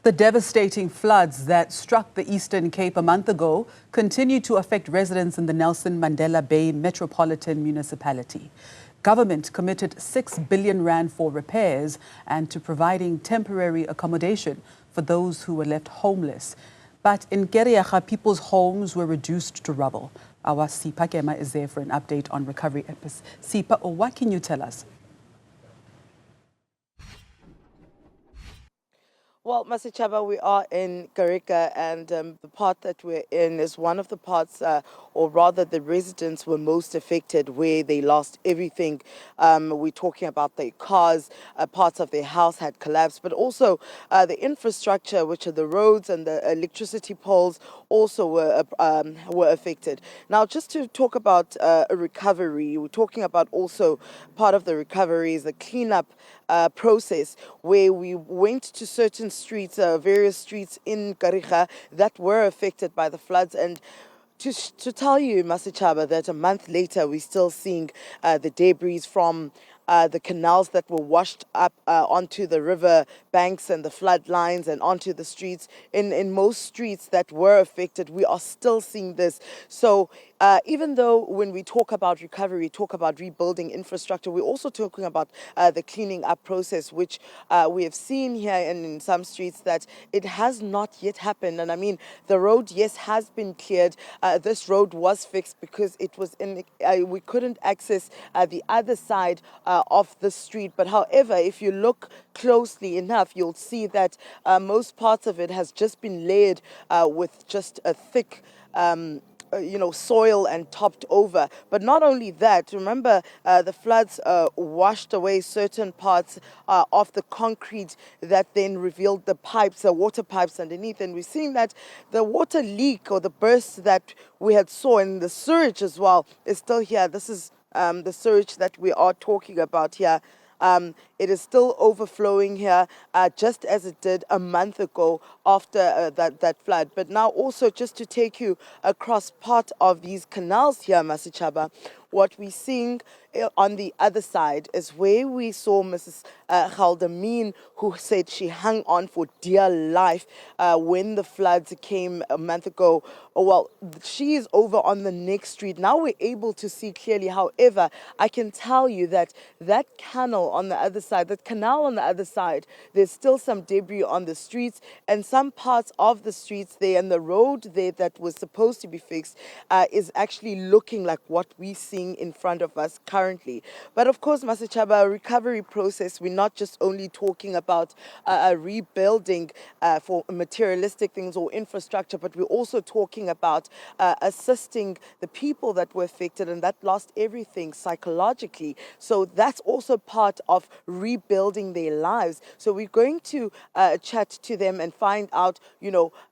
The devastating floods that struck the Eastern Cape a month ago continue to affect residents in the Nelson Mandela Bay Metropolitan Municipality. Government committed 6 billion rand for repairs and to providing temporary accommodation for those who were left homeless. But in Kariega, people's homes were reduced to rubble. Our Sipha Kema is there for an update on recovery efforts. Sipha, what can you tell us? Well, Masichaba, we are in Kariega, and the part that we're in is one of the parts, or rather the residents were most affected, where they lost everything. We're talking about their cars, parts of their house had collapsed, but also the infrastructure, which are the roads and the electricity poles, also were affected. Now, just to talk about a recovery, we're talking about also part of the recovery is the cleanup process, where we went to certain streets, various streets in Gqeberha that were affected by the floods. And to tell you, Masichaba, that a month later we're still seeing the debris from the canals that were washed up onto the river banks and the flood lines and onto the streets. In most streets that were affected, we are still seeing this. So even though when we talk about recovery, we talk about rebuilding infrastructure, we're also talking about the cleaning up process, which we have seen here in some streets that it has not yet happened. And I mean, the road, yes, has been cleared. This road was fixed because it was in, we couldn't access the other side of the street. But however, if you look closely enough, you'll see that most parts of it has just been layered with just a thick soil and topped over. But not only that, remember the floods washed away certain parts of the concrete that then revealed the pipes, the water pipes underneath. And we're seeing that the water leak or the burst that we had saw in the sewage as well is still here. This is the sewage that we are talking about here. It is still overflowing here, just as it did a month ago after that flood. But now also just to take you across part of these canals here, Masichaba, what we're seeing on the other side is where we saw Mrs. Gqeberha, who said she hung on for dear life when the floods came a month ago. Well, she is over on the next street. Now we're able to see clearly. However, I can tell you that that canal on the other side, that canal on the other side, there's still some debris on the streets, and some parts of the streets there and the road there that was supposed to be fixed is actually looking like what we're seeing in front of us currently. But of course, Masichaba, a recovery process, we're not just only talking about rebuilding for materialistic things or infrastructure, but we're also talking about assisting the people that were affected and that lost everything psychologically. So that's also part of rebuilding their lives. So we're going to chat to them and find out,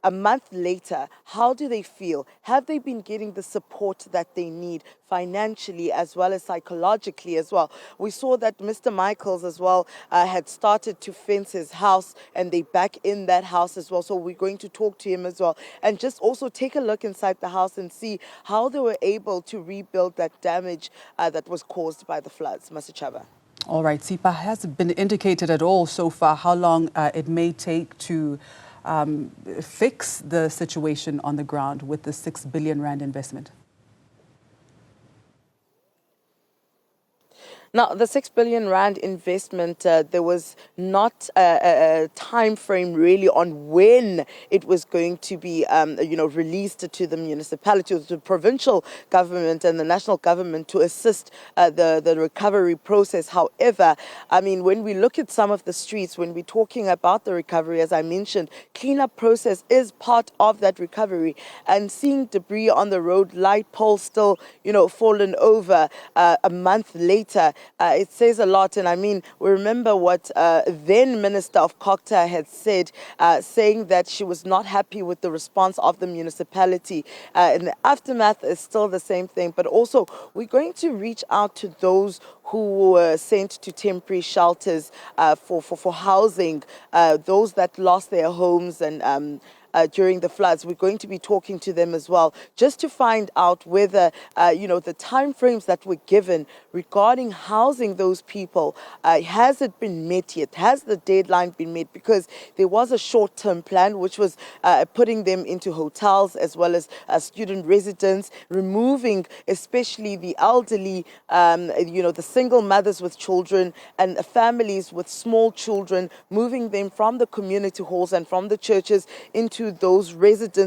a month later, how do they feel? Have they been getting the support that they need financially as well as psychologically as well? We saw that Mr. Michaels as well had started to fence his house, and they back in that house as well. So we're going to talk to him as well and just also take a look inside the house and see how they were able to rebuild that damage that was caused by the floods. Masichaba. All right, Sipha, has it been indicated at all so far how long it may take to fix the situation on the ground with the 6 billion rand investment? Now, the 6 billion rand investment, there was not a time frame really on when it was going to be, released to the municipality or to the provincial government and the national government to assist the recovery process. However, I mean, when we look at some of the streets, when we're talking about the recovery, as I mentioned, cleanup process is part of that recovery. And seeing debris on the road, light poles still, fallen over a month later, it says a lot. And I mean, we remember what then Minister of Gqeberha had said, saying that she was not happy with the response of the municipality. In the aftermath is still the same thing. But also, we're going to reach out to those who were sent to temporary shelters for housing, those that lost their homes and during the floods. We're going to be talking to them as well, just to find out whether, the time frames that were given regarding housing those people, has it been met yet? Has the deadline been met? Because there was a short-term plan, which was putting them into hotels as well as student residence, removing especially the elderly, the single mothers with children and families with small children, moving them from the community halls and from the churches into those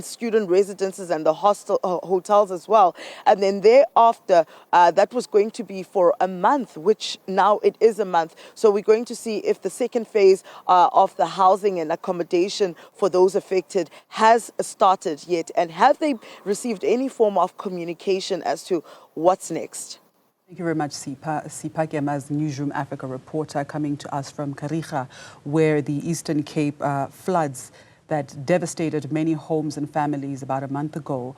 student residences and the hotels as well. And then thereafter, that was going to be for a month, which now it is a month. So we're going to see if the second phase of the housing and accommodation for those affected has started yet, and have they received any form of communication as to what's next. Thank you very much, Sipha. Sipha Kema is Newzroom Afrika reporter coming to us from Kariega, where the Eastern Cape floods that devastated many homes and families about a month ago